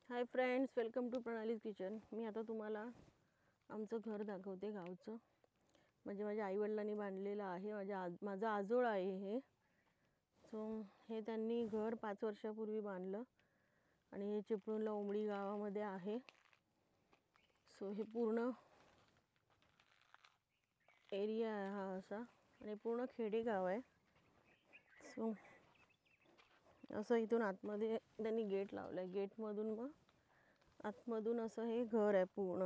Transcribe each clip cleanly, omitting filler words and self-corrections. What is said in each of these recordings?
High friends, welcome to Pranali's kitchen. मी आता तुम्हाला आमचं घर दाखवते गावचं। म्हणजे माझ्या आईवडिलांनी बांधलेलं आहे। माझा आजोळ आहे हे। सो हे त्यांनी घर 5 वर्षापूर्वी बांधलं आणि हे चिपळूणला उमडी गावामध्ये आहे। सो हे पूर्ण एरिया आहे हा असा, आणि पूर्ण खेडेगाव आहे। सो असं इथून आतमध्ये त्यांनी गेट लावलं आहे। गेटमधून मग आतमधून असं हे घर आहे पूर्ण।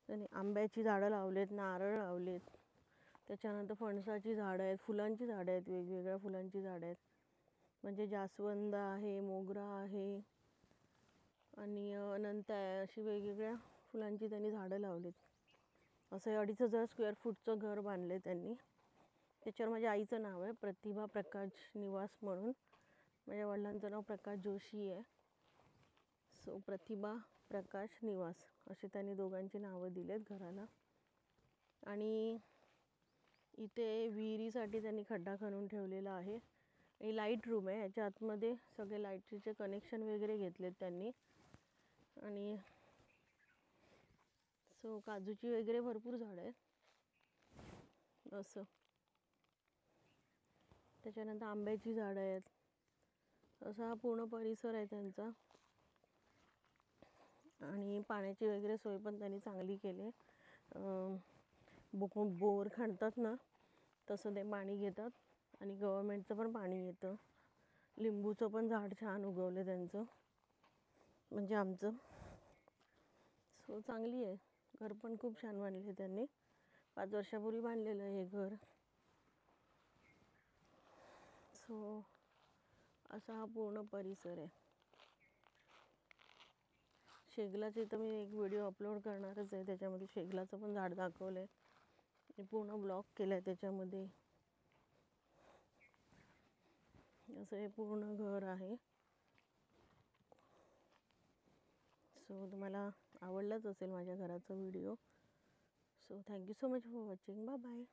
त्यांनी आंब्याची झाडं लावलेत, नारळ लावलेत, त्याच्यानंतर फणसाची झाडं आहेत, फुलांची झाडं आहेत, वेगवेगळ्या फुलांची झाडं आहेत। म्हणजे जास्वंद आहे, मोगरा आहे आणि अनंत आहे, अशी वेगवेगळ्या फुलांची त्यांनी झाडं लावलीत। असं 2,500 स्क्वेअर फूटचं घर बांधले त्यांनी। त्याच्यावर माझ्या आईचं नाव आहे, प्रतिभा प्रकाश निवास म्हणून। माझ्या वडिलांचं नाव प्रकाश जोशी आहे। सो प्रतिभा प्रकाश निवास असे त्यांनी दोघांची नावं दिलेत घराला। आणि इथे विहिरीसाठी त्यांनी खड्डा खणून ठेवलेला आहे। आणि लाईट रूम आहे, याच्या आतमध्ये सगळे लाईटचे कनेक्शन वगैरे घेतलेत त्यांनी। आणि सो काजूची वगैरे भरपूर झाडं आहेत असं। त्याच्यानंतर आंब्याची झाडं आहेत। असा हा पूर्ण परिसर आहे त्यांचा। आणि पाण्याची वगैरे सोय पण त्यांनी चांगली केली। बोर खणतात ना, तसं ते पाणी घेतात आणि गव्हर्नमेंटचं पण पाणी येतं। लिंबूचं पण झाड छान उगवलं त्यांचं, म्हणजे आमचं। सो चांगली आहे, घर पण खूप छान बांधले त्यांनी। 5 वर्षापूर्वी बांधलेलं हे घर। सो असा हा पूर्ण परिसर आहे। शेगलाचे तर मी एक व्हिडिओ अपलोड करणारच आहे, त्याच्यामध्ये शेगलाचं पण झाड दाखवलं आहे। पूर्ण ब्लॉक केलं आहे त्याच्यामध्ये। असं हे पूर्ण घर आहे। सो तुम्हाला आवडलाच असेल माझ्या घराचा video. So thank you so much for watching. Bye bye.